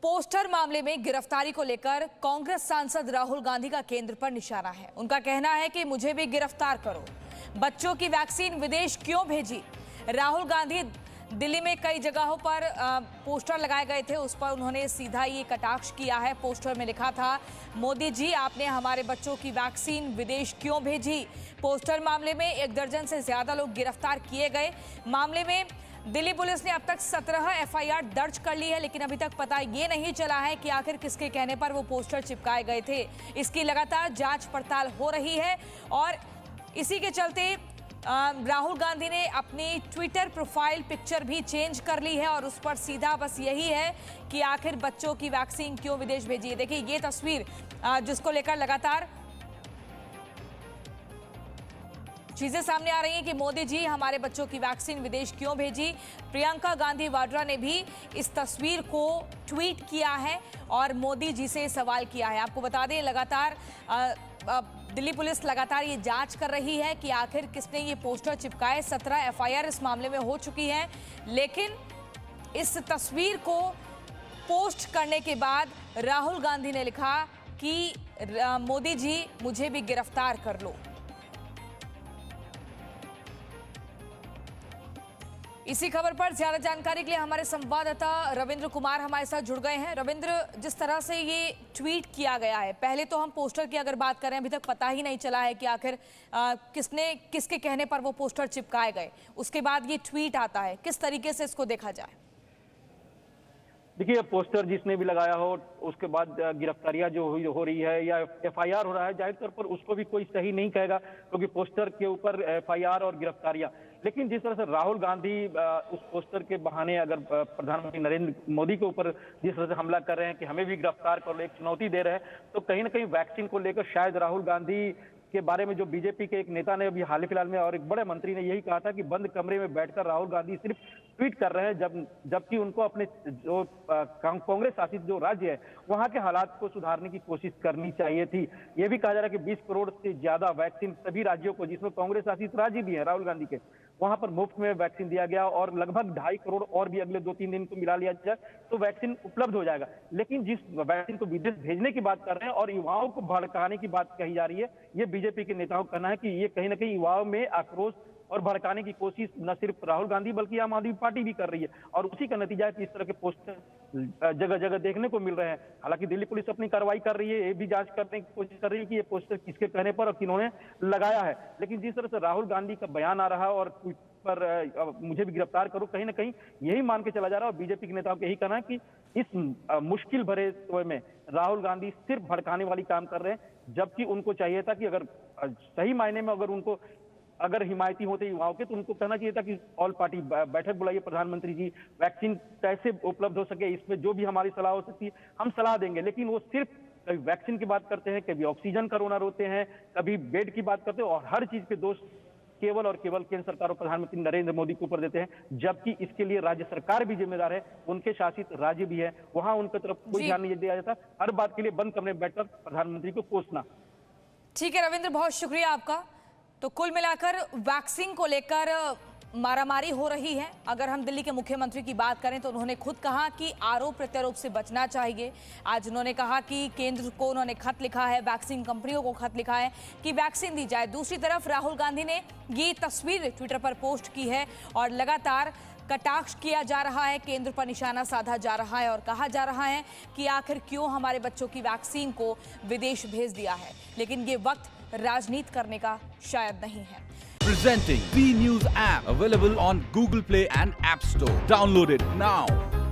Poster मामले में गिरफ्तारी को लेकर कांग्रेस सांसद राहुल गांधी का केंद्र पर निशाना है। उनका कहना है कि मुझे भी गिरफ्तार करो। बच्चों की वैक्सीन विदेश क्यों भेजी? राहुल गांधी दिल्ली में कई जगहों पर पोस्टर लगाए गए थे, उस पर उन्होंने सीधा ये कटाक्ष किया है। पोस्टर में लिखा था, मोदी जी आपने हमारे बच्चों की वैक्सीन विदेश क्यों भेजी? पोस्टर मामले में 1 दर्जन से ज्यादा लोग गिरफ्तार किए गए। मामले में दिल्ली पुलिस ने अब तक 17 एफआईआर दर्ज कर ली है, लेकिन अभी तक पता ये नहीं चला है कि आखिर किसके कहने पर वो पोस्टर चिपकाए गए थे। इसकी लगातार जांच पड़ताल हो रही है और इसी के चलते राहुल गांधी ने अपनी ट्विटर प्रोफाइल पिक्चर भी चेंज कर ली है और उस पर सीधा बस यही है कि आखिर बच्चों की वैक्सीन क्यों विदेश भेजी है। देखिए ये तस्वीर जिसको लेकर लगातार चीजें सामने आ रही हैं कि मोदी जी हमारे बच्चों की वैक्सीन विदेश क्यों भेजी। प्रियंका गांधी वाड्रा ने भी इस तस्वीर को ट्वीट किया है और मोदी जी से सवाल किया है। आपको बता दें, लगातार दिल्ली पुलिस लगातार ये जांच कर रही है कि आखिर किसने ये पोस्टर चिपकाए। 17 एफआईआर इस मामले में हो चुकी है, लेकिन इस तस्वीर को पोस्ट करने के बाद राहुल गांधी ने लिखा कि मोदी जी मुझे भी गिरफ्तार कर लो। इसी खबर पर ज्यादा जानकारी के लिए हमारे संवाददाता रविंद्र कुमार हमारे साथ जुड़ गए हैं। रविंद्र, जिस तरह से ये ट्वीट किया गया है, पहले तो हम पोस्टर की अगर बात करें, अभी तक पता ही नहीं चला है कि आखिर किसने किसके कहने पर वो पोस्टर चिपकाए गए। उसके बाद ये ट्वीट आता है, किस तरीके से इसको देखा जाए? देखिए, पोस्टर जिसने भी लगाया हो, उसके बाद गिरफ्तारियां जो हो रही है या एफआईआर हो रहा है, जाहिर तौर पर उसको भी कोई सही नहीं कहेगा, क्योंकि पोस्टर के ऊपर एफआईआर और गिरफ्तारियां। लेकिन जिस तरह से राहुल गांधी उस पोस्टर के बहाने अगर प्रधानमंत्री नरेंद्र मोदी के ऊपर जिस तरह से हमला कर रहे हैं कि हमें भी गिरफ्तार कर लो, एक चुनौती दे रहे हैं, तो कहीं ना कहीं वैक्सीन को लेकर शायद राहुल गांधी के बारे में जो बीजेपी के एक नेता ने अभी हाल फिलहाल में और एक बड़े मंत्री ने यही कहा था कि बंद कमरे में बैठकर राहुल गांधी सिर्फ ट्वीट कर रहे हैं, जबकि उनको अपने जो कांग्रेस शासित जो राज्य है वहां के हालात को सुधारने की कोशिश करनी चाहिए थी। यह भी कहा जा रहा है कि 20 करोड़ से ज्यादा वैक्सीन सभी राज्यों को, जिसमें कांग्रेस शासित राज्य भी है राहुल गांधी के, वहां पर मुफ्त में वैक्सीन दिया गया और लगभग 2.5 करोड़ और भी अगले 2-3 दिन को मिला लिया जाए तो वैक्सीन उपलब्ध हो जाएगा। लेकिन जिस वैक्सीन को विदेश भेजने की बात कर रहे हैं और युवाओं को भड़काने की बात कही जा रही है, ये बीजेपी के नेताओं का कहना है कि ये कहीं ना कहीं युवाओं में आक्रोश और भड़काने की कोशिश न सिर्फ राहुल गांधी बल्कि आम आदमी पार्टी भी कर रही है और उसी का नतीजा है कि इस तरह के पोस्टर जगह जगह देखने को मिल रहे हैं। हालांकि दिल्ली पुलिस अपनी कार्रवाई कर रही है, ये भी जांच करने की कोशिश कर रही है कि ये पोस्टर किसके कहने पर और किन्होंने लगाया है। लेकिन जिस तरह से राहुल गांधी का बयान आ रहा है और ट्वीट पर मुझे भी गिरफ्तार करो, कहीं ना कहीं यही मान के चला जा रहा है और बीजेपी के नेताओं का यही कहना है कि इस मुश्किल भरे समय में राहुल गांधी सिर्फ भड़काने वाली काम कर रहे हैं, जबकि उनको चाहिए था कि अगर सही मायने में अगर हिमायती होते युवाओं के, तो उनको कहना चाहिए था कि ऑल पार्टी बैठक बुलाइए प्रधानमंत्री जी, वैक्सीन कैसे उपलब्ध हो सके, इसमें जो भी हमारी सलाह हो सकती है हम सलाह देंगे। लेकिन वो सिर्फ कभी वैक्सीन की बात करते हैं, कभी ऑक्सीजन का रोना रोते हैं, कभी बेड की बात करते हैं और हर चीज के दोष केवल और केवल केंद्र सरकार और प्रधानमंत्री नरेंद्र मोदी के ऊपर देते हैं, जबकि इसके लिए राज्य सरकार भी जिम्मेदार है, उनके शासित राज्य भी है, वहां उनकी तरफ कोई ध्यान नहीं दिया जाता। हर बात के लिए बंद कमरे में बैठकर प्रधानमंत्री को कोसना। ठीक है रविंद्र, बहुत शुक्रिया आपका। तो कुल मिलाकर वैक्सीन को लेकर मारामारी हो रही है। अगर हम दिल्ली के मुख्यमंत्री की बात करें तो उन्होंने खुद कहा कि आरोप प्रत्यारोप से बचना चाहिए। आज उन्होंने कहा कि केंद्र को उन्होंने खत लिखा है, वैक्सीन कंपनियों को खत लिखा है कि वैक्सीन दी जाए। दूसरी तरफ राहुल गांधी ने ये तस्वीर ट्विटर पर पोस्ट की है और लगातार कटाक्ष किया जा रहा है, केंद्र पर निशाना साधा जा रहा है और कहा जा रहा है कि आखिर क्यों हमारे बच्चों की वैक्सीन को विदेश भेज दिया है। लेकिन ये वक्त राजनीति करने का शायद नहीं है। Presenting B News app available on Google Play and App Store. Download it now.